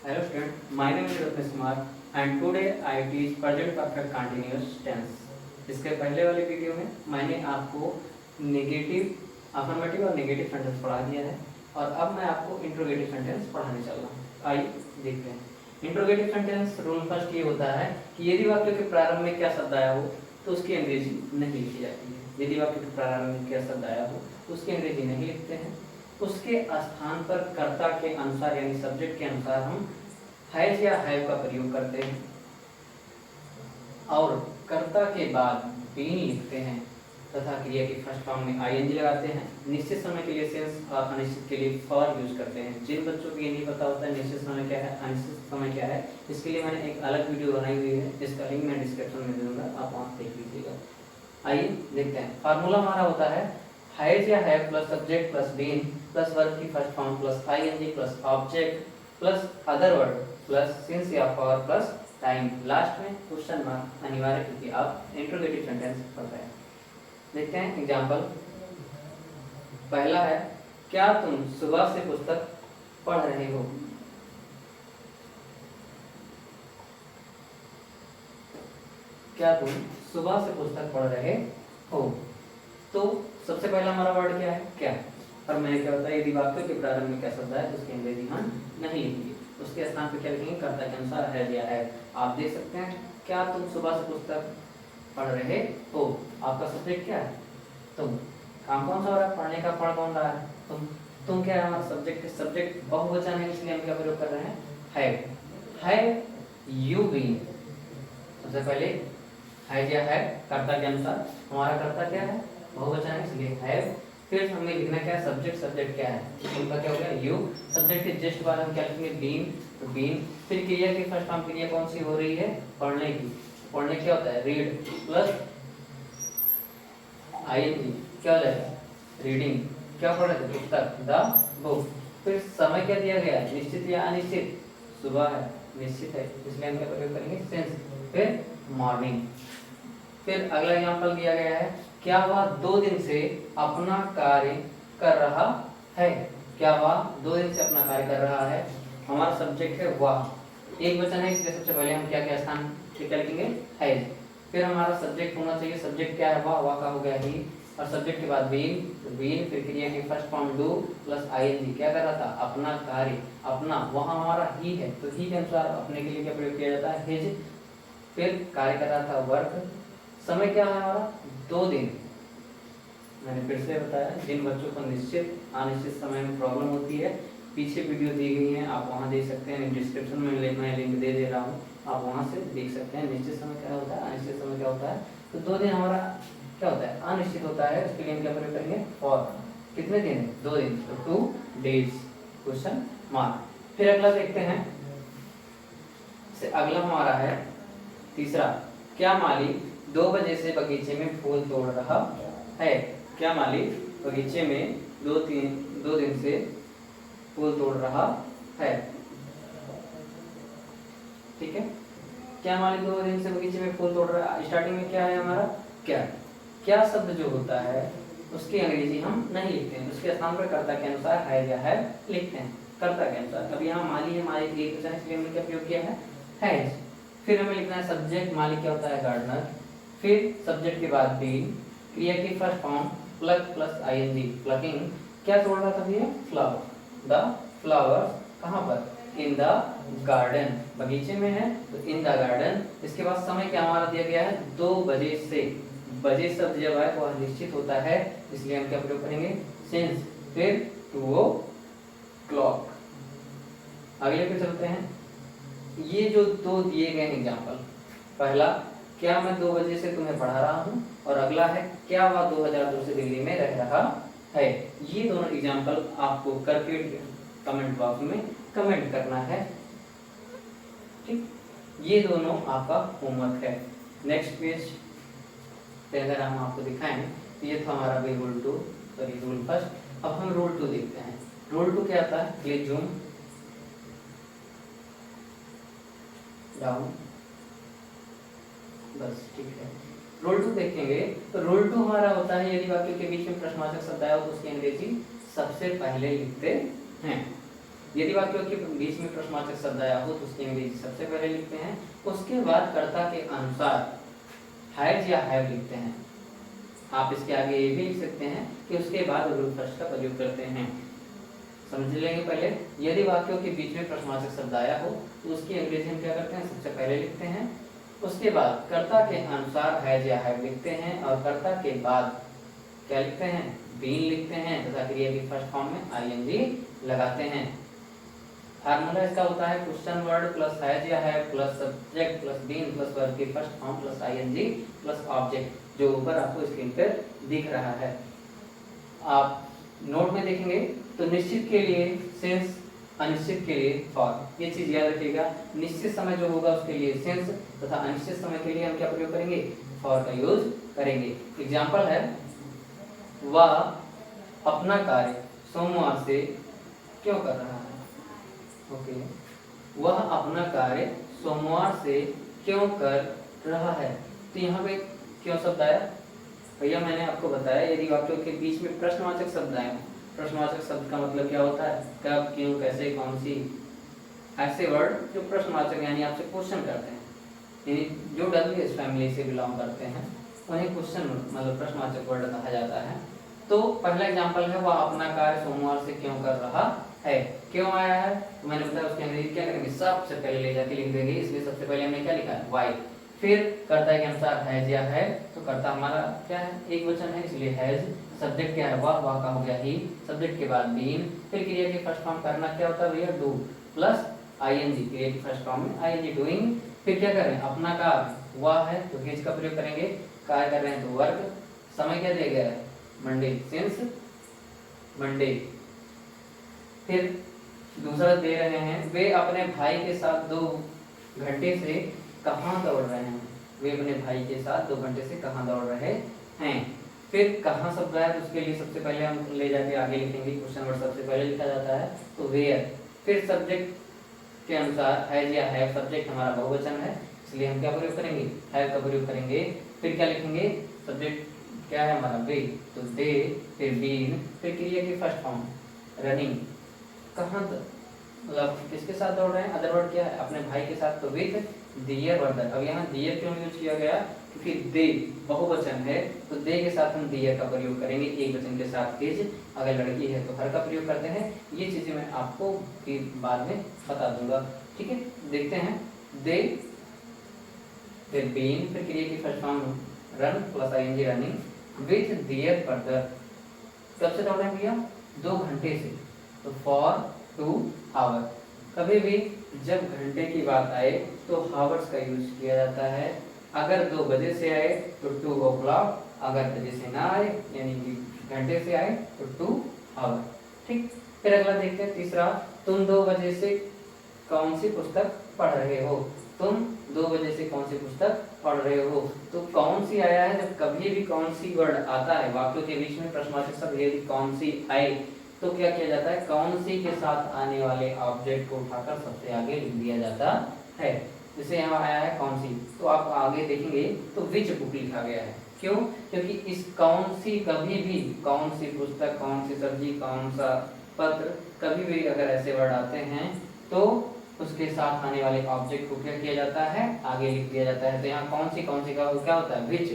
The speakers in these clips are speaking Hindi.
Hello student, my name is Rajnesh Kumar and today I teach present perfect continuous tense. इसके पहले वाले वीडियो में मैंने आपको नेगेटिव अफर्मेटिव और नेगेटिव सेंटेंस पढ़ा दिया है और अब मैं आपको इंट्रोगेटिव सेंटेंस पढ़ाने चल रहा हूँ। आइए देखते हैं। इंट्रोगेटिव सेंटेंस रूल फर्स्ट ये होता है कि यदि वाक्य के प्रारंभ में क्या शब्द आया हो तो उसकी अंग्रेजी नहीं लिखी जाती है। यदि वाक्य के प्रारंभ में क्या शब्द आया हो तो उसकी अंग्रेजी नहीं लिखते हैं। उसके स्थान पर कर्ता के अनुसार यानी सब्जेक्ट के अनुसार हम हैज या हैव का प्रयोग करते हैं और कर्ता के बाद बीन लिखते हैं तथा क्रिया की फर्स्ट फॉर्म में आईएनजी लगाते हैं। निश्चित समय के लिए सिंस और अनिश्चित के लिए फॉर यूज करते हैं। जिन बच्चों को ये नहीं पता होता है निश्चित समय क्या है अनिश्चित समय क्या है, इसके लिए मैंने एक अलग वीडियो बनाई हुई है, इसका लिंक मैं डिस्क्रिप्शन में दे दूंगा, आप वहाँ देख लीजिएगा। आइए देखते हैं। फार्मूला हमारा होता है हैज या have plus subject plus been plus verb की first form plus ING plus object plus other word plus since या फॉर प्लस टाइम, लास्ट में क्वेश्चन मार्क अनिवार्य क्योंकि आप इंट्रोगेटिव सेंटेंस पढ़ रहे हैं। देखते हैं एग्जांपल। पहला है क्या तुम सुबह से पुस्तक पढ़ रहे हो। क्या तुम सुबह से पुस्तक पढ़ रहे हो। तो सबसे पहला हमारा वर्ड क्या है क्या, और मैंने क्या होता है यदि वाक्य के प्रारंभ में क्या शब्द है उसकी अंग्रेजी हम नहीं लिखेंगे, उसके स्थान पर क्या लिखेंगे कर्ता के अनुसार है या है। आप देख सकते हैं क्या तुम सुबह से पुस्तक पढ़ रहे हो, आपका सब्जेक्ट क्या है तुम, काम कौन सा हो रहा है पढ़ने का, पढ़ कौन रहा है तुम क्या है हमारा सब्जेक्ट, सब्जेक्ट बहुवचन है इसलिए हम क्या प्रयोग कर रहे हैं हैव यू बीन। सबसे पहले हैज या है कर्ता के अनुसार, हमारा कर्ता क्या है बहुवचन है इसलिए हैव। फिर हमें लिखना क्या है सब्जेक्ट, सब्जेक्ट क्या है उनका क्या हो गया यू। सब्जेक्ट के जस्ट बाद हम क्या लिखेंगे बीन, तो बीन। फिर क्रिया की फर्स्ट फॉर्म क्रिया कौन सी हो रही है पढ़ने की, पढ़ने क्या होता है रीड प्लस आईएनजी क्या हो जाएगा रीडिंग, क्या पढ़ रहे थे पुस्तक द बुक। फिर समय क्या दिया गया है निश्चित या अनिश्चित, सुबह है निश्चित है इसलिए हम क्या प्रयोग करेंगे सिंस। फिर मॉर्निंग। फिर अगला एग्जांपल दिया गया है क्या वह 2 दिन से अपना कार्य कर रहा है। क्या वह 2 दिन से अपना कार्य कर रहा है, हमारा सब्जेक्ट है वह, एक वचन है इसलिए सबसे पहले हम क्या क्या स्थान क्या लिखेंगे हैज। फिर हमारा सब्जेक्ट होना चाहिए, सब्जेक्ट क्या है वह का हो गया ही, और सब्जेक्ट के बाद बीन, तो बीन। फिर क्रिया की first form do plus ING क्या कर रहा था अपना कार्य, अपना वहाँ हमारा ही है तो ही के अनुसार अपने के लिए क्या प्रयोग किया जाता है हिज। फिर कार्य कर रहा था वर्क। समय क्या है हमारा 2 दिन, मैंने फिर से बताया जिन बच्चों को निश्चित अनिश्चित समय में प्रॉब्लम होती है पीछे वीडियो दी गई है आप वहाँ देख सकते हैं, डिस्क्रिप्शन में मैं लिंक दे दे रहा हूँ, आप वहाँ से देख सकते हैं निश्चित समय क्या होता है अनिश्चित समय क्या होता है। तो 2 दिन हमारा क्या होता है अनिश्चित होता है, उसके लिए क्या प्रयोग करेंगे फॉर। कितने दिन है 2 दिन, तो 2 डेज क्वेश्चन मार्क। फिर अगला देखते हैं, अगला हमारा है तीसरा क्या माली 2 बजे से बगीचे में फूल तोड़ रहा है। क्या माली बगीचे में 2 दिन से फूल तोड़ रहा है। ठीक है, क्या माली 2 दिन से बगीचे में फूल तोड़ रहा है। स्टार्टिंग में क्या है हमारा क्या, क्या शब्द जो होता है उसकी अंग्रेजी हम नहीं लिखते हैं, उसके स्थान पर कर्ता के अनुसार है या है लिखते हैं कर्ता के अनुसार। अब यहाँ माली है, माली एक वचन इसलिए हमने क्या प्रयोग किया है हैज। फिर हमें लिखना है सब्जेक्ट, माली क्या होता है गार्डनर। फिर सब्जेक्ट के बाद बीन, क्रिया की first form pluck plus ING plucking, क्या तोड़ रहा था भैया फ्लावर, द फ्लावर कहाँ पर इन द गार्डन, बगीचे में है तो इन द गार्डन। इसके बाद समय क्या हमारा दिया गया है 2 बजे से, बजे शब्द जब आए वह निश्चित होता है इसलिए हम क्या प्रयोग करेंगे सिंस। फिर 2 o'clock। अगले पे चलते हैं, ये जो 2 दिए गए एग्जाम्पल, पहला क्या मैं 2 बजे से तुम्हें पढ़ा रहा हूँ और अगला है क्या वह 2002 से दिल्ली में रह रहा है। ये दोनों एग्जाम्पल आपको करके कमेंट बॉक्स में कमेंट करना है। ठीक, ये दोनों आपका होमवर्क है। नेक्स्ट पेज पे अगर हम आपको दिखाएं तो ये था हमारा रूल 2 सॉरी रूल फर्स्ट। अब हम रूल 2 देखते हैं। रूल 2 क्या आता है, प्लीज जूम डाउन, बस ठीक है। रूल 2 देखेंगे तो रूल 2 हमारा होता है यदि वाक्य के बीच में प्रश्नवाचक शब्द आया हो तो उसकी अंग्रेजी सबसे पहले लिखते हैं। यदि वाक्यों के बीच में प्रश्नवाचक शब्द आया हो तो उसकी अंग्रेजी सबसे पहले लिखते हैं, उसके बाद कर्ता के अनुसार हैज या हैव लिखते हैं। आप इसके आगे ये भी लिख सकते हैं कि उसके बाद विरोध प्रश्न का प्रयोग करते हैं। समझ लेंगे पहले, यदि वाक्यों के बीच में प्रश्नवाचक शब्द आया हो तो उसकी अंग्रेजी हम क्या करते हैं, सबसे पहले लिखते हैं, उसके बाद कर्ता के अनुसार हैज या हैव लिखते हैं और कर्ता के बाद क्या लिखते हैं, बीन लिखते हैं तथा क्रिया की फर्स्ट फॉर्म में आईएनजी लगाते हैं। फार्मूला इसका होता है क्वेश्चन वर्ड प्लस हैज या have plus subject plus been plus verb की first form plus ING plus object, जो ऊपर आपको स्क्रीन पर दिख रहा है। आप नोट में देखेंगे तो निश्चित के लिए सिंस, अनिश्चित के लिए फॉर, ये चीज याद रखिएगा। निश्चित समय जो होगा उसके लिए सिंस तथा अनिश्चित समय के लिए हम क्या प्रयोग करेंगे, फॉर का यूज करेंगे। एग्जाम्पल है, वह अपना कार्य सोमवार से क्यों कर रहा है। ओके, वह अपना कार्य सोमवार से क्यों कर रहा है। तो यहाँ पे क्यों शब्द आया भैया, मैंने आपको बताया यदि वाक्यों के बीच में प्रश्नवाचक शब्द आए, प्रश्नवाचक शब्द का मतलब क्या होता है, कब, क्यों, कैसे, कौन सी, ऐसे वर्ड जो प्रश्नवाचक यानी आपसे क्वेश्चन करते हैं, यानी जो डब्ल्यूएच फैमिली से बिलोंग करते हैं उन्हें क्वेश्चन मतलब प्रश्नवाचक वर्ड कहा जाता है। तो पहला एग्जांपल है, वह अपना कार्य सोमवार से क्यों कर रहा है। क्यों आया है तो मैंने बताया उसकी अंग्रेजी क्या करेंगे, सबसे पहले ले जाके लिख देंगे, इसलिए सबसे पहले हमने क्या लिखा है, वाई। फिर कर्ता के अनुसार हैज या है, तो कर्ता हमारा क्या है, एक वचन है इसलिए हैज। सब्जेक्ट क्या है, वह का हो गया ही। सब्जेक्ट के बाद बीन, फिर क्रिया की फर्स्ट फॉर्म करना क्या होता है भैया, डू प्लस आईएनजी, क्रिया की फर्स्ट फॉर्म में आईएनजी डूइंग। फिर क्या करें, अपना कार्य वह है तो हिज का प्रयोग करेंगे, कार्य कर रहे हैं तो वर्क। समय क्या दिया गया है, मंडे, सिंस मंडे। फिर दूसरा दे रहे हैं, वे अपने भाई के साथ 2 घंटे से कहाँ दौड़ रहे हैं। वे अपने भाई के साथ 2 घंटे से कहाँ दौड़ रहे हैं। फिर कहाँ शब्द है तो उसके लिए सबसे पहले हम ले जाके आगे लिखेंगे, क्वेश्चन वर्ड सबसे पहले लिखा जाता है तो वेयर। फिर सब्जेक्ट के अनुसार हैज या हैव, सब्जेक्ट हमारा बहुवचन है इसलिए हम क्या प्रयोग करेंगे, हैव का प्रयोग करेंगे। फिर क्या लिखेंगे, सब्जेक्ट क्या है हमारा, वे, तो दे, फिर बीन, फिर क्रिया की फर्स्ट फॉर्म रनिंग, कहाँ मतलब किसके साथ दौड़ रहे हैं, अदर वर्ड क्या है, अपने भाई के साथ, तो विद दियर वर्डर। अब यहाँ दियर क्यों यूज किया गया, क्योंकि दे बहुवचन है तो दे के साथ हम दियर का प्रयोग करेंगे, एक वचन के साथ हिज, अगर लड़की है तो हर का प्रयोग करते हैं। ये चीजें मैं आपको फिर बाद में बता दूंगा, ठीक है। देखते हैं, दे, फिर बीन, फिर क्रिया की first form run plus ING running with their word. कब से दौड़ रहे हैं भैया, 2 घंटे से, तो फॉर 2 आवर। कभी भी जब घंटे की बात आए तो हावर्स का यूज किया जाता है। अगर 2 बजे से आए तो 2 o'clock, अगर बजे से ना आए यानी कि घंटे से आए तो 2 आवर, ठीक। फिर अगला देखते हैं, तीसरा, तुम 2 बजे से कौन सी पुस्तक पढ़ रहे हो। तुम 2 बजे से कौन सी पुस्तक पढ़ रहे हो, तो कौन सी आया है, जब कभी भी कौन सी वर्ड आता है वाक्यों के बीच में प्रश्नवाचक शब्द यदि कौन सी आए तो क्या किया जाता है, कौन सी के साथ आने वाले ऑब्जेक्ट को उठाकर सबसे आगे लिख दिया जाता है। जैसे यहाँ आया है कौन सी, तो आप आगे देखेंगे तो विच बुक लिखा गया है। क्यों, क्योंकि इस कौन सी, कभी भी कौन सी पुस्तक, कौन सी सब्जी, कौन सा पत्र, कभी भी अगर ऐसे वर्ड आते हैं तो उसके साथ आने वाले ऑब्जेक्ट को क्या किया जाता है, आगे लिख दिया जाता है। तो यहाँ कौन सी का क्या होता है, विच।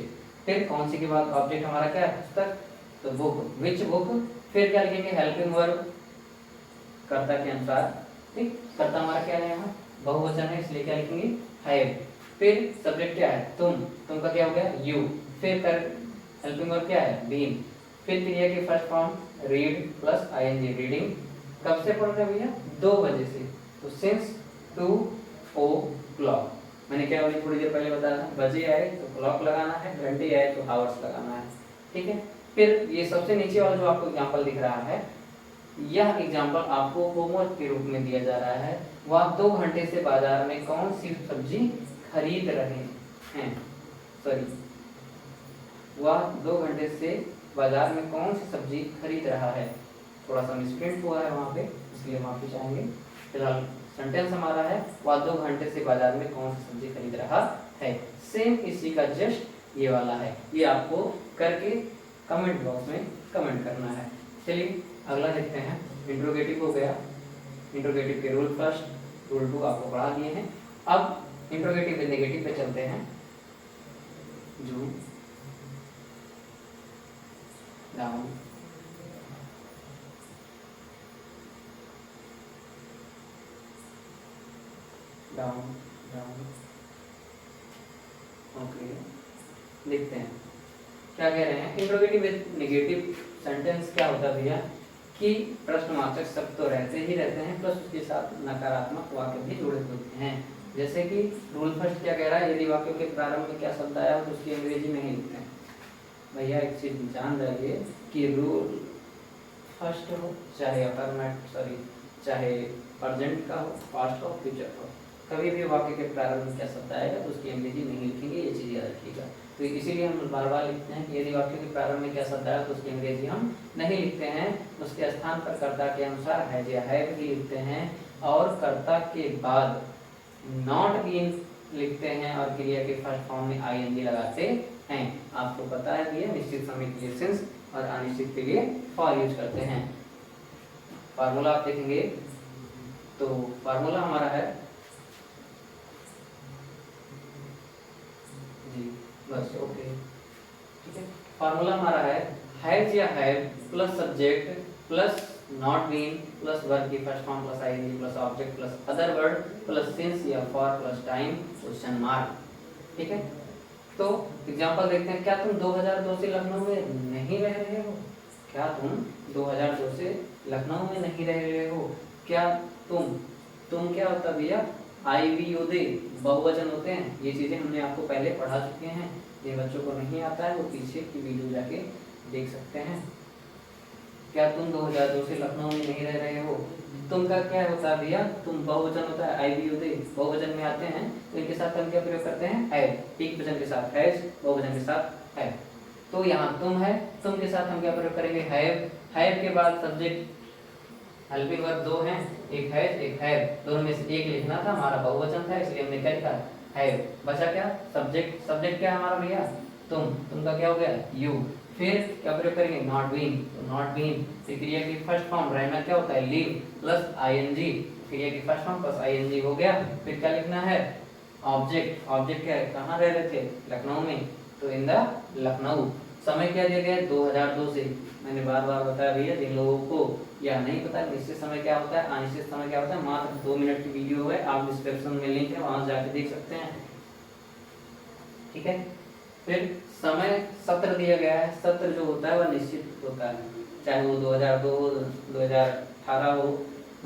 फिर कौन सी के बाद ऑब्जेक्ट हमारा क्या है, पुस्तक, तो बुक, विच बुक। फिर क्या लिखेंगे, हेल्पिंग वर्ब, कर्ता के अनुसार, ठीक। कर्ता हमारा क्या है, यहाँ बहुवचन है इसलिए क्या लिखेंगे, हैव। फिर सब्जेक्ट क्या है, तुम का क्या हो गया, यू। फिर हेल्पिंग वर्ब क्या है, बीन। फिर क्रिया की first form read plus ING, reading. कब से पढ़ रहे हैं भैया, 2 बजे से, तो सिंस 2 o'clock। मैंने क्या वाली थोड़ी देर पहले बताया था, बजे आए तो क्लॉक लगाना है, घंटे आए तो आवर्स लगाना है, ठीक है। फिर ये सबसे नीचे वाला जो आपको एग्जांपल दिख रहा है, यह एग्जांपल आपको होमवर्क के रूप में दिया जा रहा है। वह 2 घंटे से बाजार में कौन सी सब्जी खरीद रहे हैं, सॉरी, वह 2 घंटे से बाजार में कौन सी सब्जी खरीद रहा है। थोड़ा सा मिसप्रिंट हुआ है वहाँ पे, इसलिए माफी चाहेंगे। फिलहाल सेंटेंस हमारा है, वह 2 घंटे से बाजार में कौन सी सब्जी खरीद रहा है। सेम इसी का जस्ट ये वाला है, ये आपको करके कमेंट बॉक्स में कमेंट करना है। चलिए अगला देखते हैं, इंट्रोगेटिव हो गया। इंट्रोगेटिव के रूल फर्स्ट, रूल 2 आपको पढ़ा दिए हैं। अब इंट्रोगेटिव विद नेगेटिव पे चलते हैं। जो डाउन, डाउन, डाउन, ओके। देखते हैं क्या कह रहे हैं। इंट्रोगेटिव विद नेगेटिव सेंटेंस क्या होता है भैया कि प्रश्नवाचक शब्द तो रहते ही रहते हैं, प्लस उसके साथ नकारात्मक वाक्य भी जुड़े होते हैं। जैसे कि रूल फर्स्ट क्या कह रहा है, यदि वाक्यों के प्रारंभ में क्या शब्द आया तो उसकी अंग्रेजी में ही लिखते हैं। भैया एक चीज जान जाइए कि रूल फर्स्ट हो चाहे चाहे प्रेजेंट का हो, पास्ट का हो, फ्यूचर का हो, कभी भी वाक्य के प्रारंभ में क्या शब्द आएगा तो उसकी अंग्रेजी नहीं लिखेंगे, ये चीज याद रखिएगा। तो इसीलिए हम बार बार लिखते हैं कि यदि वाक्य के प्रारंभ में क्या शब्द आया तो उसकी अंग्रेजी हम नहीं लिखते हैं, उसके स्थान पर कर्ता के अनुसार हैज या हैव ही लिखते हैं, और कर्ता के बाद नॉट बीन लिखते हैं और क्रिया के फर्स्ट फॉर्म में आईएनजी लगाते हैं। आपको पता है कि निश्चित समय के लिए सिंस और अनिश्चित के लिए फॉर यूज करते हैं। फार्मूला आप देखेंगे तो फार्मूला हमारा है जी, बस ओके, ठीक है। फार्मूला हमारा है हैज या have plus subject plus not been plus verb की first form plus ING plus object plus other word plus since या for plus time question mark, ठीक है। तो एग्जांपल देखते हैं। क्या तुम 2002 से लखनऊ में नहीं रह रहे हो? क्या तुम 2002 से लखनऊ में नहीं रह रहे हो? क्या तुम क्या होता भैया? आई वी यू दे बहुवचन होते हैं। ये चीजें हमने आपको पहले पढ़ा चुके हैं, ये बच्चों को नहीं आता है वो पीछे की वीडियो जाके देख सकते हैं। क्या तुम 2002 से लखनऊ में नहीं रह रहे हो? तुम का क्या होता है भैया? तुम बहुवचन होता है, आई वी यू दे बहुवचन में आते हैं, तो इनके साथ हम क्या प्रयोग करते हैं? हैव। एक वचन के साथ हैज, बहुवचन के साथ हैव। तो यहाँ तुम है, तुम के साथ हम क्या प्रयोग करेंगे? हैव। हैव के बाद सब्जेक्ट हेल्पिंग वर्ब दो हैं, एक हैज एक हैव, दोनों में से एक लिखना था, हमारा बहुवचन था इसलिए हमने क्या लिखा? हैव। बचा क्या? सब्जेक्ट। सब्जेक्ट क्या है हमारा भैया? तुम का क्या हो गया? यू। फिर क्या प्रयोग करेंगे? Not been. तो नॉट बीन क्रिया की फर्स्ट फॉर्म रहना क्या होता है? लीव प्लस आईएनजी, क्रिया की फर्स्ट फॉर्म प्लस आईएनजी हो गया। फिर क्या लिखना है? ऑब्जेक्ट। ऑब्जेक्ट क्या है? कहाँ रह रहे थे? लखनऊ में, तो इन द लखनऊ। समय क्या दिया गया? 2002 से। मैंने बार बार बताया भैया, जिन लोगों को या नहीं पता निश्चित समय क्या होता है, अनिश्चित समय क्या होता है, मात्र 2 मिनट की वीडियो है, आप डिस्क्रिप्शन में लिंक है वहां जाके देख सकते हैं, ठीक है। फिर समय सत्र दिया गया है। सत्र जो होता है वह निश्चित होता है, चाहे वो 2002 हो, 2018 हो,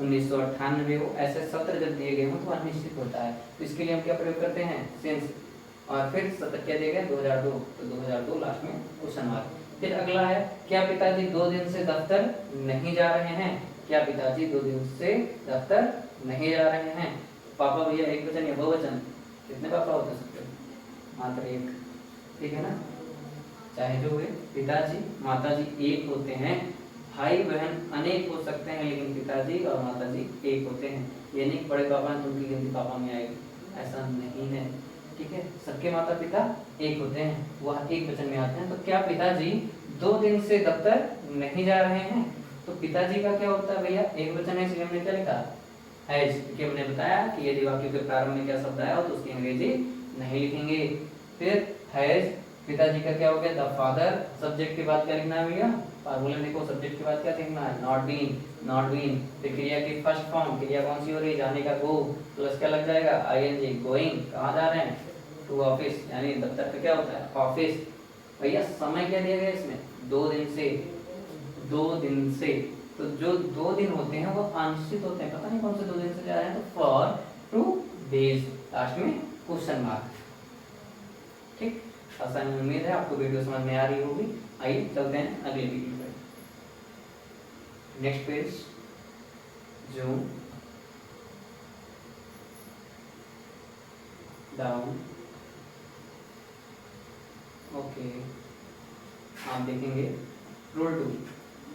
1998 हो, ऐसे सत्र जब दिए गए हो तो अनिश्चित होता है। तो इसके लिए हम क्या प्रयोग करते हैं? सिंस। और फिर सत्र क्या दिया गया? 2002, तो 2002 लास्ट में क्वेश्चन मार्क। फिर अगला है, क्या पिताजी 2 दिन से दफ्तर नहीं जा रहे हैं? क्या पिताजी 2 दिन से दफ्तर नहीं जा रहे हैं? पापा भैया एक वचन या बहुवचन? कितने पापा होते सकते? मात्र एक, ठीक है ना। चाहे जो हुए, पिताजी माताजी एक होते हैं, भाई बहन अनेक हो सकते हैं, लेकिन पिताजी और माताजी एक होते हैं। ये नहीं बड़े पापा हैं तो उनकी गिनती पापा में आएगी, ऐसा नहीं है, ठीक है। सबके माता पिता एक होते हैं, वह एक वचन में आते हैं। तो क्या पिताजी 2 दिन से दफ्तर नहीं जा रहे हैं? तो पिताजी का क्या होता है भैया? एक वचन है इसलिए हमने क्या लिखा? हैज, क्योंकि हमने बताया कि यदि वाक्य के प्रारंभ में क्या शब्द आया हो तो उसकी अंग्रेजी नहीं लिखेंगे। फिर हैज, पिताजी का क्या हो गया? The father. सब्जेक्ट के बाद क्या लिखना है भैया? फार्मूला देखो, सब्जेक्ट के बाद क्या लिखना है? Not been. Not been. फिर क्रिया की फर्स्ट फॉर्म, क्रिया कौन सी हो रही है? जाने का गो, प्लस क्या लग जाएगा? आईएनजी। गोइंग, कहाँ जा रहे हैं? टू ऑफिस, यानी दफ्तर का क्या होता है? ऑफिस। भैया समय क्या दिया गया इसमें? 2 दिन से। 2 दिन से, तो जो 2 दिन होते हैं वो अनिश्चित होते हैं, पता नहीं कौन से 2 दिन से जा रहे हैं, तो फॉर 2 डेज, लास्ट में क्वेश्चन मार्क, ठीक। आसान उम्मीद है आपको वीडियो समझ में आ रही होगी। आइए चलते हैं अगले वीडियो पर। Next page, zoom down, okay. आप देखेंगे रूल 2,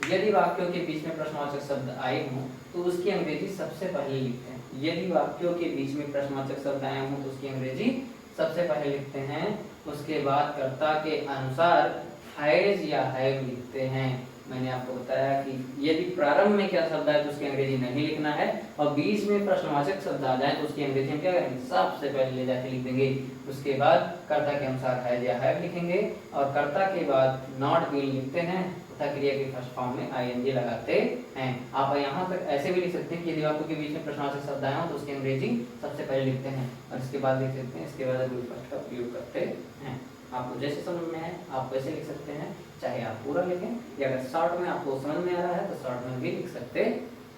यदि वाक्यों के बीच में प्रश्नवाचक शब्द आए हों तो उसकी अंग्रेजी सबसे पहले लिखते हैं। यदि वाक्यों के बीच में प्रश्नवाचक शब्द आए हों तो उसकी अंग्रेजी सबसे पहले लिखते हैं, उसके बाद कर्ता के अनुसार हैज या हैव लिखते हैं। मैंने आपको बताया कि यदि प्रारंभ में क्या शब्द आए तो उसकी अंग्रेजी नहीं लिखना है, और बीच में प्रश्नवाचक शब्द आ जाए तो उसकी अंग्रेजी हम क्या करेंगे, सबसे पहले ले जाके लिख देंगे। उसके बाद कर्ता के अनुसार हैज या हैव लिखेंगे, और कर्ता के बाद नॉट बीन लिखते हैं तथा क्रिया के फर्स्ट फॉर्म में आईएनजी लगाते हैं। आप यहाँ तक ऐसे भी लिख सकते हैं कि यदि वाक्य के बीच में प्रश्नवाचक शब्द आए हो तो उसकी अंग्रेजी सबसे पहले लिखते हैं और इसके बाद लिख सकते हैं, इसके बाद अगले फर्स्ट का उपयोग करते हैं। आपको जैसे समझ में आए आप वैसे लिख सकते हैं, चाहे आप पूरा लिखें या अगर शॉर्ट में आपको समझ में आ रहा है तो शॉर्ट में भी लिख सकते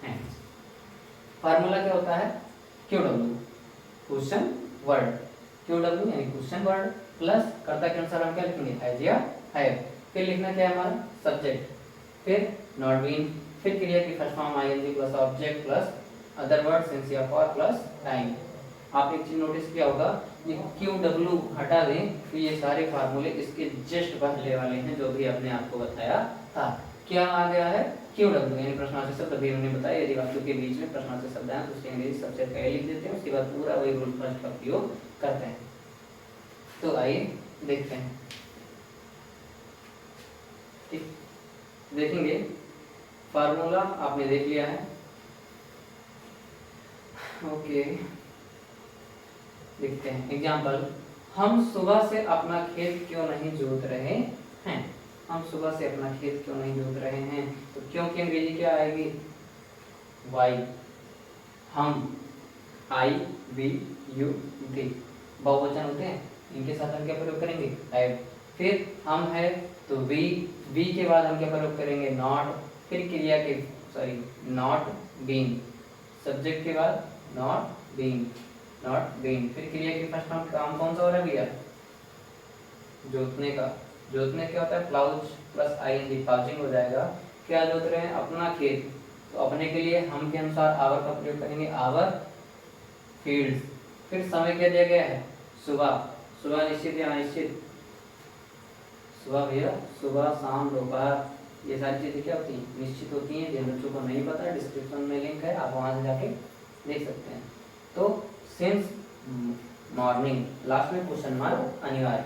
हैं। फार्मूला क्या होता है, QW क्वेश्चन वर्ड, QW यानी क्वेश्चन वर्ड प्लस कर्ता के अनुसार हम क्या लिखेंगे, हैज या हैव, फिर लिखना क्या है हमारा सब्जेक्ट, फिर नॉट बीन, फिर क्रिया की first form ING plus object plus other word since या फॉर प्लस टाइम। आप एक चीज नोटिस किया होगा, ये QW हटा दें फिर ये सारे फार्मूले इसके जस्ट पहले वाले हैं जो भी आपने आपको बताया था। क्या आ गया है, QW यानी प्रश्नवाचक शब्द, अभी हमने बताया यदि वाक्यों के बीच में प्रश्नवाचक शब्द आए तो उसकी अंग्रेजी सबसे पहले लिख देते हैं, उसके बाद पूरा वही रूल फर्स्ट का उपयोग करते हैं। तो आइए देखते हैं, ठीक देखेंगे फार्मूला आपने देख लिया है, ओके देखते हैं एग्जाम्पल। हम सुबह से अपना खेत क्यों नहीं जोत रहे हैं, हम सुबह से अपना खेत क्यों नहीं जोत रहे हैं, तो क्यों की अंग्रेजी क्या आएगी, वाई, हम IVUD बहुवचन होते हैं, इनके साथ हम क्या प्रयोग करेंगे, हैव, फिर हम है तो वी के बाद हम क्या प्रयोग करेंगे, नॉट, फिर क्रिया के नॉट बीइंग, सब्जेक्ट के बाद नॉट बीइंग, फिर क्रिया के फर्स्ट फॉर्म काम कौन सा हो रहा है भैया, जोतने का, जोतने क्या होता है, प्लाउज प्लस आईएनजी प्लाउजिंग हो जाएगा। क्या जोत रहे हैं, अपना खेत, तो अपने के लिए हम के अनुसार आवर का प्रयोग करेंगे, आवर फील्ड्स, फिर समय क्या दिया गया है, सुबह, सुबह निश्चित या अनिश्चित, सुबह भैया सुबह शाम दोपहर, ये सारी चीजें क्या होती हैं, निश्चित होती हैं। जिन बच्चों को नहीं पता डिस्क्रिप्शन में लिंक है, आप वहां से जाके देख सकते हैं। तो सिंस मॉर्निंग, लास्ट में क्वेश्चन मार्क अनिवार्य।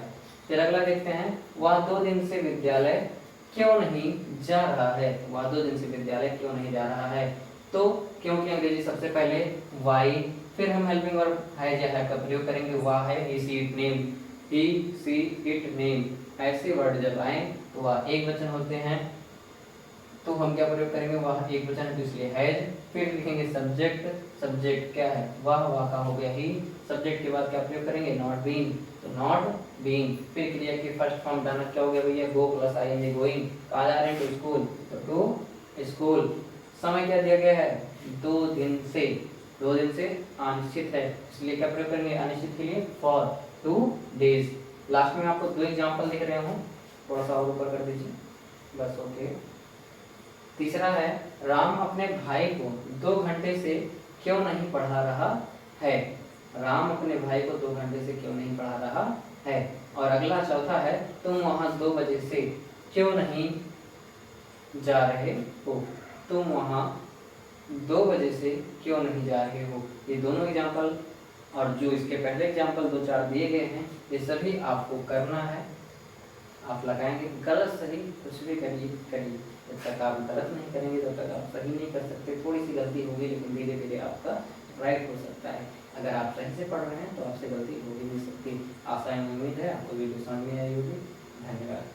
फिर अगला देखते हैं, वह 2 दिन से विद्यालय क्यों नहीं जा रहा है, वह 2 दिन से विद्यालय क्यों नहीं जा रहा है, तो क्यों की अंग्रेजी सबसे पहले वाई, फिर हम हेल्पिंग वर्ब हैज या हैव का प्रयोग करेंगे, वह है he see it name, he see it name, ऐसे वर्ड जब आए तो वह एक वचन होते हैं, तो हम क्या प्रयोग करेंगे, वह एक वचन है तो इसलिए हैज, फिर लिखेंगे सब्जेक्ट, सब्जेक्ट क्या है, वह का हो गया ही, सब्जेक्ट के बाद क्या प्रयोग करेंगे, नॉट बीइंग, तो नॉट बीइंग, फिर क्रिया की फर्स्ट फॉर्म डालना क्या हो गया भैया, गो प्लस आईएनजी गोइंग, कहाँ जा रहे हैं, टू स्कूल, तो टू स्कूल, समय क्या दिया गया है, 2 दिन से, 2 दिन से अनिश्चित है इसलिए क्या प्रयोग करेंगे, अनिश्चित के लिए फॉर 2 डेज। लास्ट में आपको 2 एग्जाम्पल दिख रहे हो, थोड़ा सा और ऊपर कर दीजिए बस, ओके। तीसरा है, राम अपने भाई को 2 घंटे से क्यों नहीं पढ़ा रहा है, राम अपने भाई को 2 घंटे से क्यों नहीं पढ़ा रहा है। और अगला चौथा है, तुम वहां 2 बजे से क्यों नहीं जा रहे हो, तुम वहां 2 बजे से क्यों नहीं जा रहे हो। ये दोनों एग्जाम्पल और जो इसके पहले एग्जाम्पल 2-4 दिए गए हैं, ये सभी आपको करना है, आप लगाएंगे, गलत सही कुछ भी करिए, जब तक आप गलत नहीं करेंगे तब तक आप सही नहीं कर सकते। थोड़ी सी गलती होगी लेकिन धीरे धीरे आपका राइट हो सकता है। अगर आप सही से पढ़ रहे हैं तो आपसे गलती हो भी नहीं सकती। आशा एवं उम्मीद है आपको वीडियो समझ में आई होगी। धन्यवाद।